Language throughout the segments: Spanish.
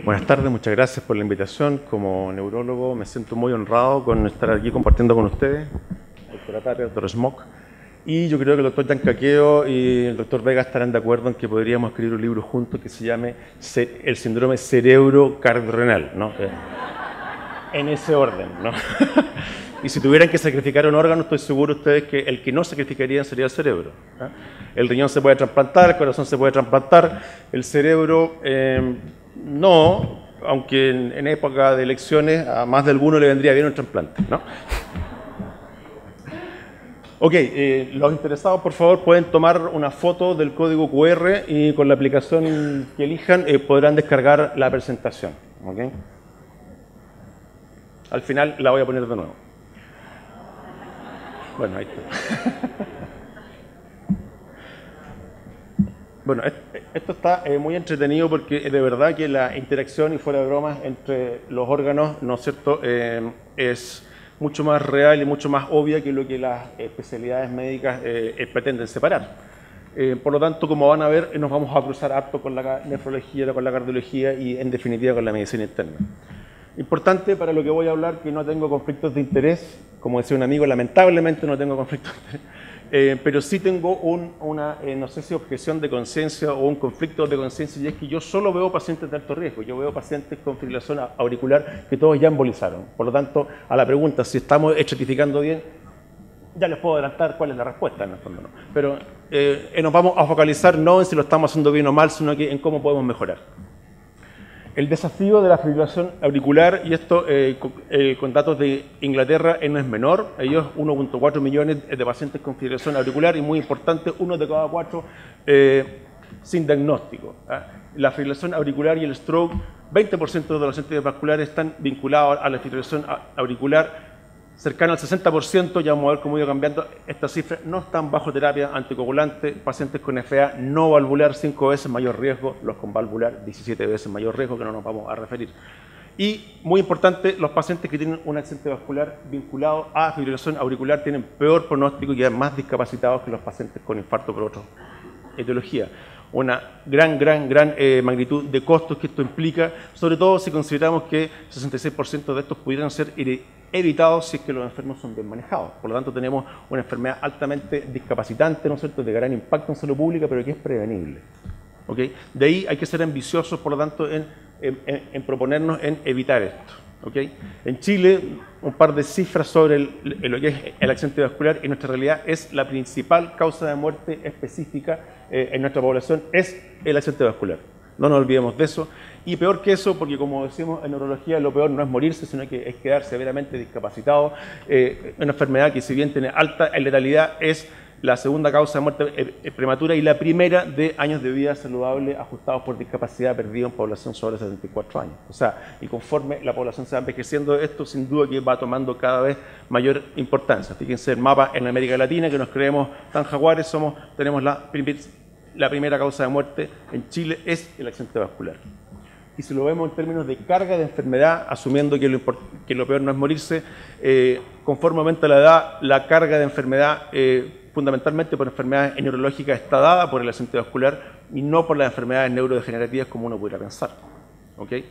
Buenas tardes, muchas gracias por la invitación. Como neurólogo me siento muy honrado con estar aquí compartiendo con ustedes, doctora Tapia, doctor Smock. Y yo creo que el doctor Yancaqueo y el doctor Vega estarán de acuerdo en que podríamos escribir un libro juntos que se llame El síndrome cerebro-cardiorrenal, ¿no? En ese orden, ¿no? Y si tuvieran que sacrificar un órgano, estoy seguro ustedes que el que no sacrificarían sería el cerebro, ¿no? El riñón se puede trasplantar, el corazón se puede trasplantar, el cerebro no, aunque en época de elecciones a más de alguno le vendría bien un trasplante, ¿no? Ok, los interesados por favor pueden tomar una foto del código QR y con la aplicación que elijan podrán descargar la presentación. ¿Okay? Al final la voy a poner de nuevo. Bueno, ahí está. Bueno, esto está muy entretenido porque de verdad que la interacción y fuera de bromas entre los órganos, ¿no es cierto?, es mucho más real y mucho más obvia que lo que las especialidades médicas pretenden separar. Por lo tanto, como van a ver, nos vamos a cruzar harto con la nefrología, con la cardiología y en definitiva con la medicina interna. Importante para lo que voy a hablar, que no tengo conflictos de interés, como decía un amigo, lamentablemente no tengo conflictos de interés, pero sí tengo una, no sé si objeción de conciencia o un conflicto de conciencia, y es que yo solo veo pacientes de alto riesgo, yo veo pacientes con fibrilación auricular que todos ya embolizaron. Por lo tanto, a la pregunta si estamos estratificando bien, ya les puedo adelantar cuál es la respuesta, en el fondo no. Pero nos vamos a focalizar no en si lo estamos haciendo bien o mal, sino que en cómo podemos mejorar. El desafío de la fibrilación auricular, y esto con datos de Inglaterra no es menor, ellos 1.4 millones de pacientes con fibrilación auricular y muy importante, 1 de cada 4 sin diagnóstico. La fibrilación auricular y el stroke, 20% de los accidentes vasculares están vinculados a la fibrilación auricular, cercano al 60%, ya vamos a ver cómo ha ido cambiando estas cifras, no están bajo terapia anticoagulante, pacientes con FA no valvular 5 veces mayor riesgo, los con valvular 17 veces mayor riesgo, que no nos vamos a referir. Y, muy importante, los pacientes que tienen un accidente vascular vinculado a fibrilación auricular tienen peor pronóstico y quedan más discapacitados que los pacientes con infarto por otra etiología. Una gran magnitud de costos que esto implica, sobre todo si consideramos que 66% de estos pudieran ser evitados si es que los enfermos son bien manejados. Por lo tanto, tenemos una enfermedad altamente discapacitante, ¿no es cierto?, de gran impacto en salud pública, pero que es prevenible. ¿Okay? De ahí hay que ser ambiciosos, por lo tanto, en proponernos en evitar esto. ¿Okay? En Chile, un par de cifras sobre lo que es el accidente vascular, en nuestra realidad es la principal causa de muerte específica en nuestra población, es el accidente vascular. No nos olvidemos de eso. Y peor que eso, porque como decimos en neurología, lo peor no es morirse, sino que es quedar severamente discapacitado. Una enfermedad que, si bien tiene alta letalidad, es la segunda causa de muerte prematura y la primera de años de vida saludable ajustados por discapacidad perdida en población sobre 74 años. O sea, y conforme la población se va envejeciendo, esto sin duda que va tomando cada vez mayor importancia. Fíjense el mapa en América Latina, que nos creemos tan jaguares, tenemos la primera causa de muerte en Chile es el accidente vascular. Y si lo vemos en términos de carga de enfermedad, asumiendo que lo peor no es morirse, conforme aumenta la edad, la carga de enfermedad fundamentalmente por enfermedades neurológicas está dada por el accidente vascular y no por las enfermedades neurodegenerativas como uno pudiera pensar. ¿Okay?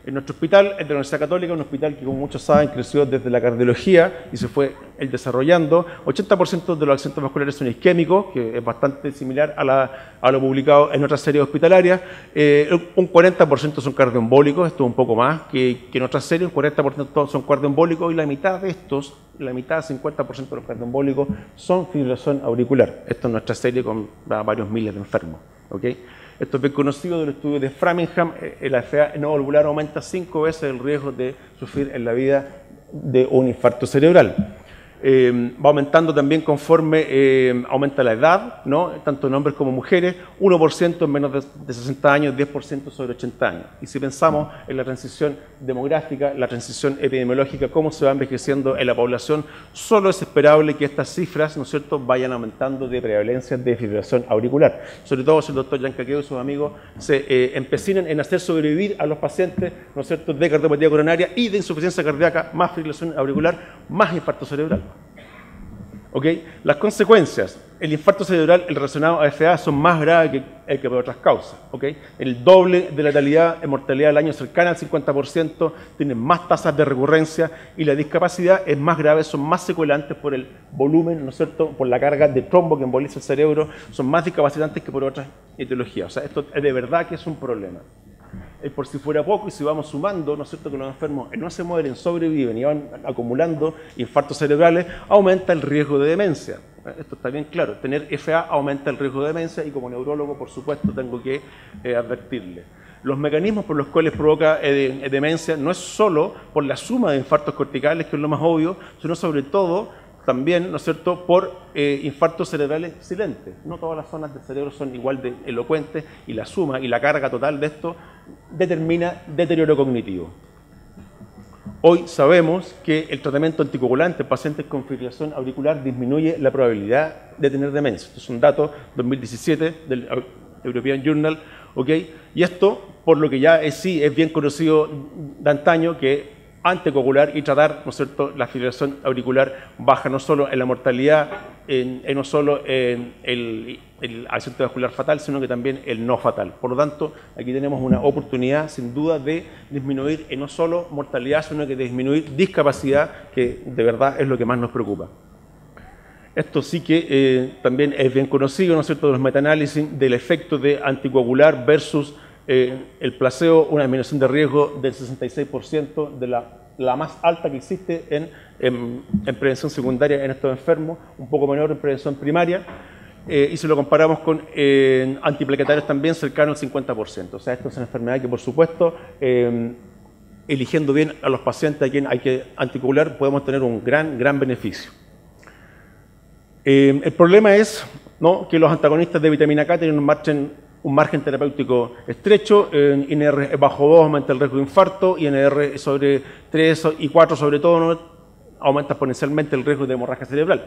En nuestro hospital, el de la Universidad Católica, un hospital que, como muchos saben, creció desde la cardiología y se fue desarrollando. 80% de los accidentes vasculares son isquémicos, que es bastante similar a lo publicado en otras series hospitalarias. Un 40% son cardioembólicos, esto es un poco más que en otras series. Un 40% son cardioembólicos y la mitad de estos, la mitad, 50% de los cardioembólicos, son fibrilación auricular. Esto es nuestra serie con varios miles de enfermos. ¿Okay? Esto es bien conocido del estudio de Framingham. La FA no valvular aumenta 5 veces el riesgo de sufrir en la vida de un infarto cerebral. Va aumentando también conforme aumenta la edad, ¿no? Tanto en hombres como mujeres, 1% en menos de 60 años, 10% sobre 80 años. Y si pensamos en la transición demográfica, la transición epidemiológica, cómo se va envejeciendo en la población, solo es esperable que estas cifras, ¿no es cierto?, vayan aumentando de prevalencia de fibrilación auricular. Sobre todo si el doctor Yancaqueo y sus amigos se empecinan en hacer sobrevivir a los pacientes, ¿no es cierto?, de cardiopatía coronaria y de insuficiencia cardíaca, más fibrilación auricular, más infarto cerebral. ¿Ok? Las consecuencias, el infarto cerebral, el relacionado a FA, son más graves que por otras causas. ¿Ok? El doble de letalidad en mortalidad al año, cercana al 50%, tienen más tasas de recurrencia y la discapacidad es más grave, son más secuelantes por el volumen, ¿no es cierto?, por la carga de trombo que emboliza el cerebro, son más discapacitantes que por otras etiologías. O sea, esto de verdad que es un problema. Por si fuera poco, y si vamos sumando, ¿no es cierto?, que los enfermos no se mueren, sobreviven y van acumulando infartos cerebrales, aumenta el riesgo de demencia. Esto está bien claro. Tener FA aumenta el riesgo de demencia y como neurólogo, por supuesto, tengo que advertirle. Los mecanismos por los cuales provoca demencia no es solo por la suma de infartos corticales, que es lo más obvio, sino sobre todo también, ¿no es cierto?, por infartos cerebrales silentes. No todas las zonas del cerebro son igual de elocuentes y la suma y la carga total de esto determina deterioro cognitivo. Hoy sabemos que el tratamiento anticoagulante en pacientes con fibrilación auricular disminuye la probabilidad de tener demencia. Esto es un dato 2017 del European Journal, ¿ok? Y esto, por lo que ya sí es bien conocido de antaño, que anticoagular y tratar, ¿no es cierto?, la fibrilación auricular baja no solo en la mortalidad, no solo en el accidente vascular fatal, sino que también el no fatal. Por lo tanto, aquí tenemos una oportunidad, sin duda, de disminuir no solo mortalidad, sino que de disminuir discapacidad, que de verdad es lo que más nos preocupa. Esto sí que también es bien conocido, ¿no es cierto?, de los metaanálisis del efecto de anticoagular versus el placebo, una disminución de riesgo del 66%, de la más alta que existe en prevención secundaria en estos enfermos, un poco menor en prevención primaria, y si lo comparamos con antiplaquetarios también cercano al 50%. O sea, esto es una enfermedad que, por supuesto, eligiendo bien a los pacientes a quien hay que anticoagular, podemos tener un gran beneficio. El problema es, ¿no?, que los antagonistas de vitamina K tienen un margen terapéutico estrecho. INR bajo 2 aumenta el riesgo de infarto, INR sobre 3 y 4 sobre todo, ¿no?, aumenta exponencialmente el riesgo de hemorragia cerebral.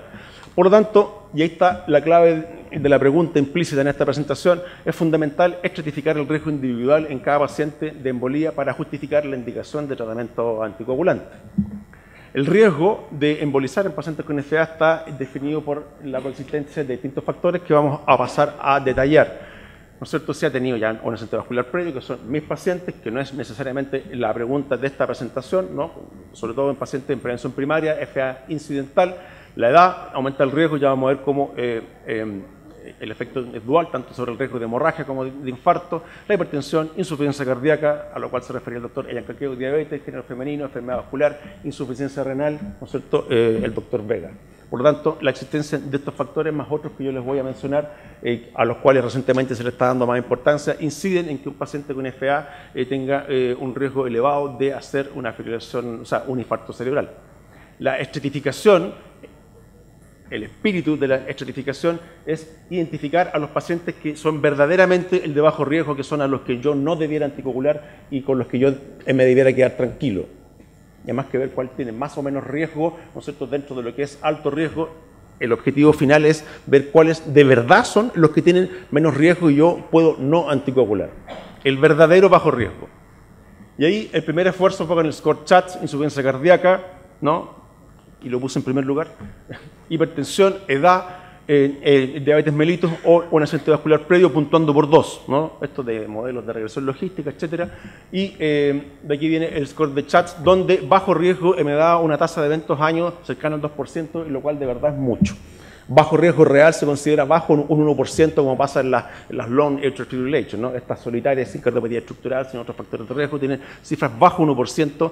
Por lo tanto, y ahí está la clave de la pregunta implícita en esta presentación, es fundamental estratificar el riesgo individual en cada paciente de embolía para justificar la indicación de tratamiento anticoagulante. El riesgo de embolizar en pacientes con FA está definido por la coexistencia de distintos factores que vamos a pasar a detallar. ¿No es cierto? Se ha tenido ya un accidente vascular previo, que son mis pacientes, que no es necesariamente la pregunta de esta presentación, ¿no?, sobre todo en pacientes en prevención primaria, FA incidental. La edad aumenta el riesgo, ya vamos a ver cómo el efecto es dual, tanto sobre el riesgo de hemorragia como de infarto, la hipertensión, insuficiencia cardíaca, a lo cual se refería el doctor Eyan Caqueo, diabetes, género femenino, enfermedad vascular, insuficiencia renal, ¿no es cierto?, el doctor Vega. Por lo tanto, la existencia de estos factores, más otros que yo les voy a mencionar, a los cuales recientemente se le está dando más importancia, inciden en que un paciente con FA tenga un riesgo elevado de hacer una fibrilación, o sea, un infarto cerebral. La estratificación, el espíritu de la estratificación es identificar a los pacientes que son verdaderamente el de bajo riesgo, que son a los que yo no debiera anticoagular y con los que yo me debiera quedar tranquilo. Y además que ver cuál tiene más o menos riesgo, ¿no es cierto?, dentro de lo que es alto riesgo, el objetivo final es ver cuáles de verdad son los que tienen menos riesgo y yo puedo no anticoagular. El verdadero bajo riesgo. Y ahí el primer esfuerzo fue con el score CHATS, insuficiencia cardíaca, ¿no?, y lo puse en primer lugar, hipertensión, edad, diabetes mellitus o un accidente vascular previo puntuando por 2, ¿no? Esto de modelos de regresión logística, etcétera. Y de aquí viene el score de CHATS, donde bajo riesgo me da una tasa de eventos años cercana al 2%, lo cual de verdad es mucho. Bajo riesgo real se considera bajo un 1%, como pasa en las long atrial fibrillation, ¿no? Estas solitarias sin cardiopatía estructural, sin otros factores de riesgo, tienen cifras bajo 1%.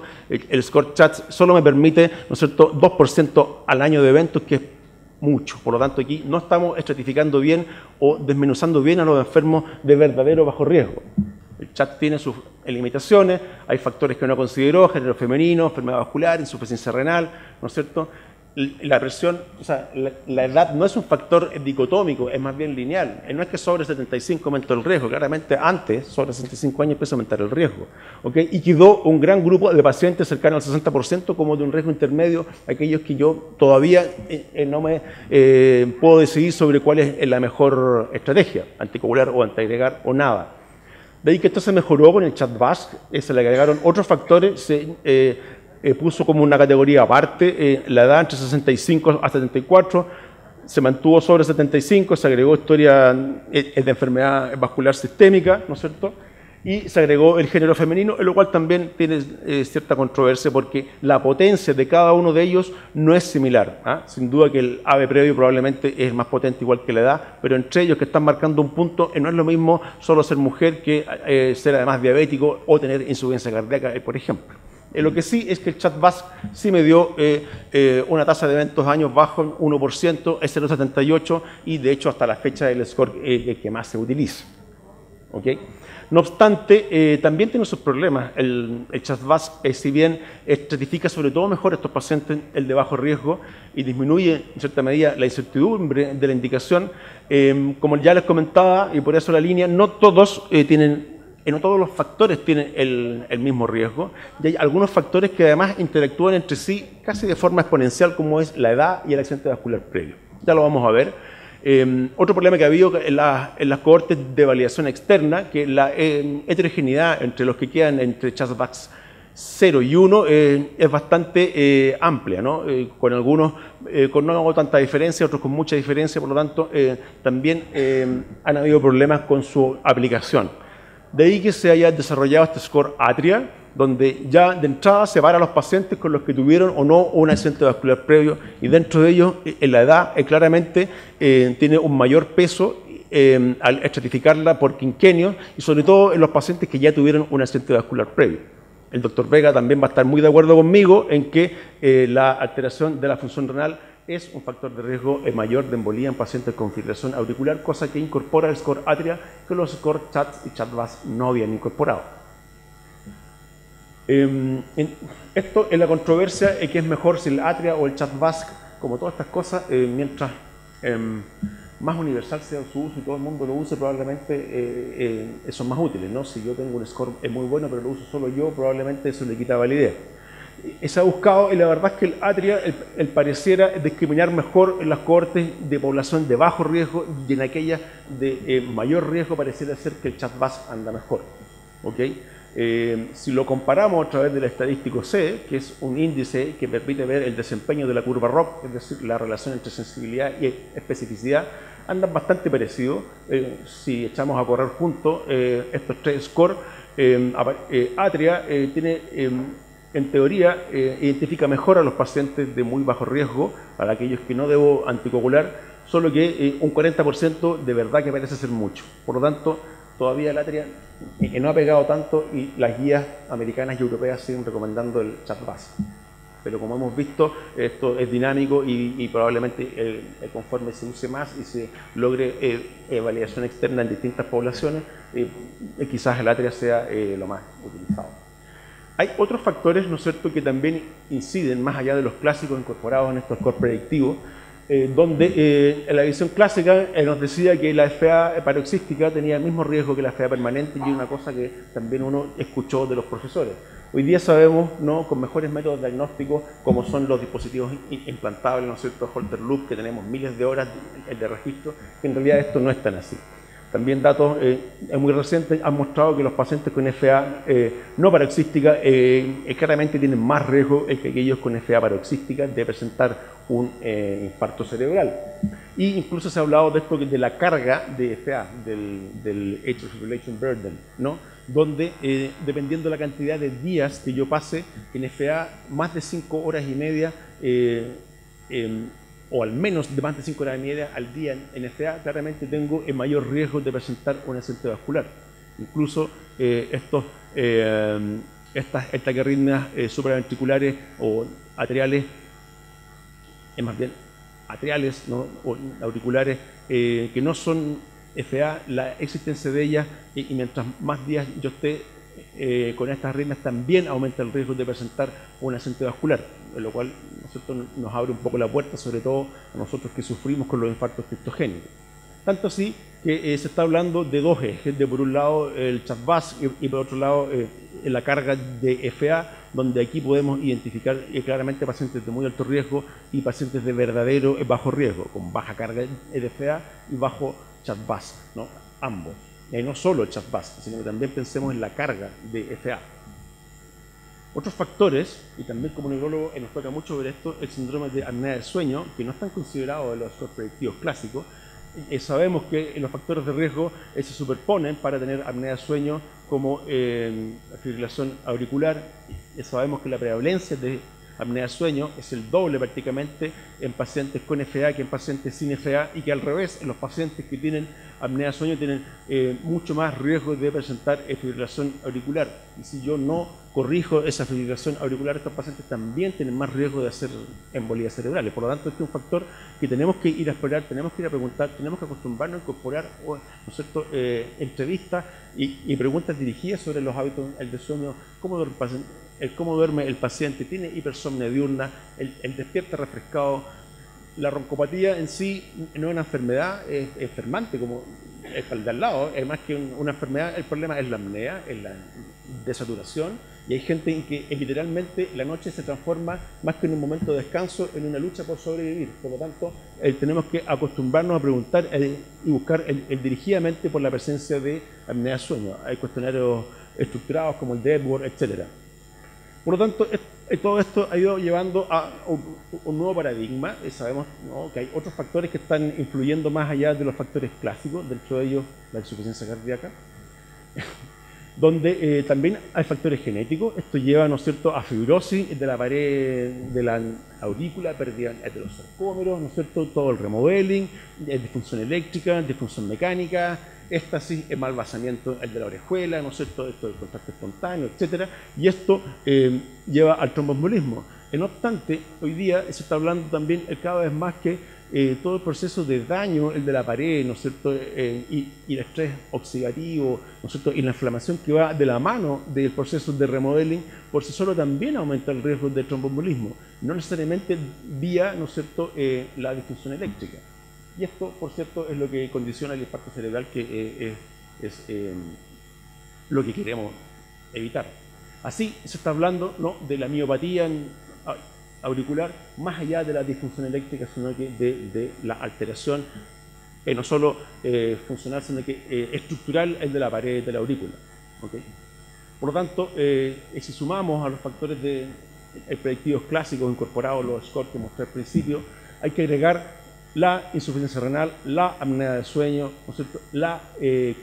El score CHATS solo me permite, ¿no es cierto?, 2% al año de eventos, que es mucho. Por lo tanto, aquí no estamos estratificando bien o desmenuzando bien a los enfermos de verdadero bajo riesgo. El CHATS tiene sus limitaciones, hay factores que no consideró, género femenino, enfermedad vascular, insuficiencia renal, ¿no es cierto? La presión, o sea, la edad no es un factor dicotómico, es más bien lineal. No es que sobre 75 aumentó el riesgo, claramente antes, sobre 65 años empieza a aumentar el riesgo. ¿Okay? Y quedó un gran grupo de pacientes cercanos al 60% como de un riesgo intermedio, aquellos que yo todavía no me puedo decidir sobre cuál es la mejor estrategia, anticoagular o antiagregar o nada. De ahí que esto se mejoró con el CHATS-VASc, se le agregaron otros factores, puso como una categoría aparte la edad entre 65 a 74, se mantuvo sobre 75, se agregó historia de enfermedad vascular sistémica, ¿no es cierto?, y se agregó el género femenino, en lo cual también tiene cierta controversia porque la potencia de cada uno de ellos no es similar. Sin duda que el AVE previo probablemente es más potente igual que la edad, pero entre ellos que están marcando un punto, no es lo mismo solo ser mujer que ser además diabético o tener insuficiencia cardíaca, por ejemplo. Lo que sí es que el CHA2DS sí me dio una tasa de eventos años bajo, 1%, es 0,78 y de hecho hasta la fecha el score que más se utiliza. ¿Okay? No obstante, también tiene sus problemas. El CHA2DS, si bien estratifica sobre todo mejor a estos pacientes el de bajo riesgo y disminuye en cierta medida la incertidumbre de la indicación, como ya les comentaba, y por eso la línea, no todos no todos los factores tienen el mismo riesgo, y hay algunos factores que además interactúan entre sí casi de forma exponencial, como es la edad y el accidente vascular previo. Ya lo vamos a ver. Otro problema que ha habido en las cohortes de validación externa, que la heterogeneidad entre los que quedan entre CHA2DS 0 y 1 es bastante amplia, ¿no? Con algunos con no hago tanta diferencia, otros con mucha diferencia, por lo tanto también han habido problemas con su aplicación. De ahí que se haya desarrollado este score Atria, donde ya de entrada separa a los pacientes con los que tuvieron o no un accidente vascular previo, y dentro de ellos en la edad claramente tiene un mayor peso al estratificarla por quinquenios y sobre todo en los pacientes que ya tuvieron un accidente vascular previo. El doctor Vega también va a estar muy de acuerdo conmigo en que la alteración de la función renal es un factor de riesgo mayor de embolía en pacientes con fibrilación auricular, cosa que incorpora el score Atria que los scores CHA2DS y CHA2DS no habían incorporado. Esto es la controversia, que es mejor si el Atria o el CHA2DS, como todas estas cosas, mientras más universal sea su uso y todo el mundo lo use, probablemente son más útiles, ¿no? Si yo tengo un score muy bueno, pero lo uso solo yo, probablemente eso le quita validez. Se ha buscado, y la verdad es que el Atria pareciera discriminar mejor en las cohortes de población de bajo riesgo, y en aquellas de mayor riesgo pareciera ser que el CHA2DS anda mejor. ¿Okay? Si lo comparamos a través del estadístico C, que es un índice que permite ver el desempeño de la curva ROC, es decir, la relación entre sensibilidad y especificidad, andan bastante parecidos. Si echamos a correr juntos estos tres scores, Atria tiene, en teoría, identifica mejor a los pacientes de muy bajo riesgo, para aquellos que no debo anticoagular, solo que un 40% de verdad que parece ser mucho. Por lo tanto, todavía el Atria no ha pegado tanto y las guías americanas y europeas siguen recomendando el CHA2DS. Pero como hemos visto, esto es dinámico y probablemente conforme se use más y se logre validación externa en distintas poblaciones, quizás el Atria sea lo más utilizado. Hay otros factores, ¿no es cierto?, que también inciden más allá de los clásicos incorporados en estos scores predictivos, donde en la visión clásica nos decía que la FA paroxística tenía el mismo riesgo que la FA permanente, y una cosa que también uno escuchó de los profesores. Hoy día sabemos, ¿no?, con mejores métodos diagnósticos, como son los dispositivos implantables, ¿no es cierto?, Holter Loop, que tenemos miles de horas de registro, que en realidad esto no es tan así. También datos muy recientes han mostrado que los pacientes con FA no paroxística claramente tienen más riesgo que aquellos con FA paroxística de presentar un infarto cerebral. Y incluso se ha hablado de esto, de la carga de FA, del atrial fibrillation burden, ¿no?, donde dependiendo de la cantidad de días que yo pase en FA, más de 5 horas y media o al menos de más de 5 horas y media al día en FA, claramente tengo el mayor riesgo de presentar un accidente vascular. Incluso estas taquiarritmias supraventriculares o atriales, más bien atriales, ¿no?, o auriculares, que no son FA, la existencia de ellas, y mientras más días yo esté con estas arritmias, también aumenta el riesgo de presentar un accidente vascular, lo cual, ¿no es cierto?, nos abre un poco la puerta, sobre todo a nosotros que sufrimos con los infartos criptogénicos. Tanto así que se está hablando de dos ejes, de por un lado el CHA2DS y por otro lado la carga de FA, donde aquí podemos identificar claramente pacientes de muy alto riesgo y pacientes de verdadero bajo riesgo, con baja carga de FA y bajo CHA2DS, ¿no?, ambos. No solo el CHA2DS, sino que también pensemos en la carga de FA. Otros factores, y también como neurólogo nos toca mucho ver esto, el síndrome de apnea del sueño, que no están considerados en los scores predictivos clásicos. Sabemos que los factores de riesgo se superponen para tener apnea del sueño como fibrilación auricular. Sabemos que la prevalencia de apnea del sueño es el doble prácticamente en pacientes con FA que en pacientes sin FA, y que al revés, en los pacientes que tienen apnea del sueño tienen mucho más riesgo de presentar fibrilación auricular. Y si yo no corrijo esa fibrilación auricular, estos pacientes también tienen más riesgo de hacer embolías cerebrales. Por lo tanto, este es un factor que tenemos que ir a explorar, tenemos que ir a preguntar, tenemos que acostumbrarnos a incorporar, ¿no es cierto?, entrevistas y preguntas dirigidas sobre los hábitos del sueño, cómo duerme el paciente, tiene hipersomnia diurna, el despierta refrescado. La roncopatía en sí no es una enfermedad enfermante como el de al lado, es más que una enfermedad. El problema es la apnea, es la desaturación, y hay gente en que literalmente la noche se transforma, más que en un momento de descanso, en una lucha por sobrevivir. Por lo tanto, tenemos que acostumbrarnos a preguntar y buscar dirigidamente por la presencia de apnea de sueño. Hay cuestionarios estructurados como el de Edward, etc. Por lo tanto, todo esto ha ido llevando a un nuevo paradigma. Sabemos, ¿no?, que hay otros factores que están influyendo más allá de los factores clásicos, dentro de ellos la insuficiencia cardíaca, donde también hay factores genéticos. Esto lleva, ¿no es cierto?, a fibrosis de la pared de la aurícula, pérdida de los sarcómeros, ¿no es cierto?, todo el remodeling, disfunción eléctrica, disfunción mecánica, éstasis, malvasamiento de la orejuela, ¿no es cierto?, esto del contraste espontáneo, etcétera, y esto lleva al tromboembolismo. No obstante, hoy día se está hablando también cada vez más que todo el proceso de daño, el de la pared, ¿no es cierto?, y el estrés oxidativo, ¿no es cierto?, y la inflamación que va de la mano del proceso de remodeling, por sí solo también aumenta el riesgo de tromboembolismo, no necesariamente vía, ¿no es cierto?, la disfunción eléctrica. Y esto, por cierto, es lo que condiciona el infarto cerebral, que es lo que queremos evitar. Así se está hablando, ¿no?, de la miopatía auricular, más allá de la disfunción eléctrica, sino que de la alteración, no solo funcional, sino que estructural, el de la pared de la aurícula. ¿Okay? Por lo tanto, si sumamos a los factores predictivos clásicos incorporados, los scores que mostré al principio, hay que agregar la insuficiencia renal, la apnea del sueño, ¿no es cierto?, la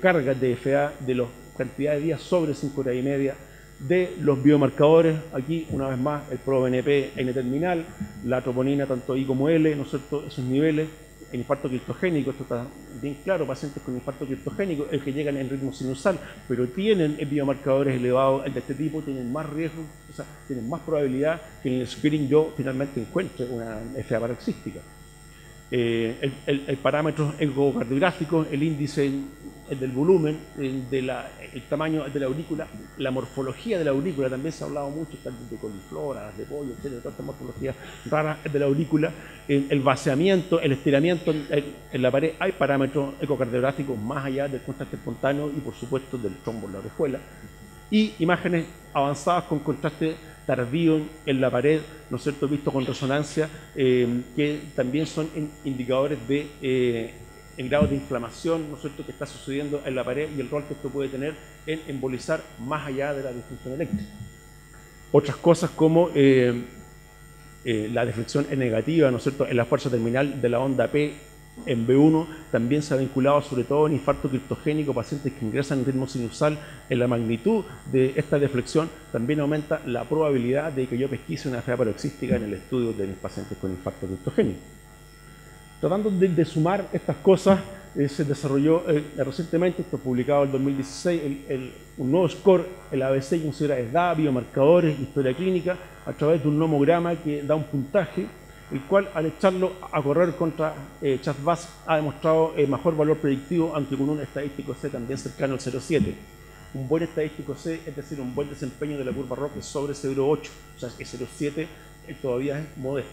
carga de FA, de la cantidad de días sobre 5 horas y media, de los biomarcadores, aquí una vez más el ProBNP N-terminal, la troponina tanto I como L, ¿no es cierto?, esos niveles, el infarto criptogénico, esto está bien claro, pacientes con infarto criptogénico, el que llegan en ritmo sinusal, pero tienen biomarcadores elevados de este tipo, tienen más riesgo, o sea, tienen más probabilidad que en el screening yo finalmente encuentre una FA paroxística. El parámetro ecocardiográfico, el índice del volumen, el tamaño de la aurícula, la morfología de la aurícula, también se ha hablado mucho, de coliflora, de pollo, etcétera, todas estas morfologías raras de la aurícula, el vaciamiento, el estiramiento en la pared. Hay parámetros ecocardiográficos más allá del contraste espontáneo y por supuesto del trombo en la orejuela, y imágenes avanzadas con contraste tardío en la pared, ¿no es cierto?, visto con resonancia, que también son indicadores de el grado de inflamación, ¿no es cierto?, que está sucediendo en la pared y el rol que esto puede tener en embolizar más allá de la disfunción eléctrica. Otras cosas como la deflexión negativa, ¿no es cierto?, en la fuerza terminal de la onda P en B1 también se ha vinculado sobre todo en infarto criptogénico, pacientes que ingresan en ritmo sinusal. En la magnitud de esta deflexión también aumenta la probabilidad de que yo pesquise una FA paroxística en el estudio de mis pacientes con infarto criptogénico. Tratando de sumar estas cosas, se desarrolló recientemente, esto publicado en el 2016, un nuevo score, el ABC, que considera edad, biomarcadores, historia clínica, a través de un nomograma que da un puntaje, el cual al echarlo a correr contra CHA2DS ha demostrado mejor valor predictivo, aunque con un estadístico C también cercano al 0,7. Un buen estadístico C, es decir, un buen desempeño de la curva ROC es sobre 0,8, o sea que 0,7 todavía es modesto.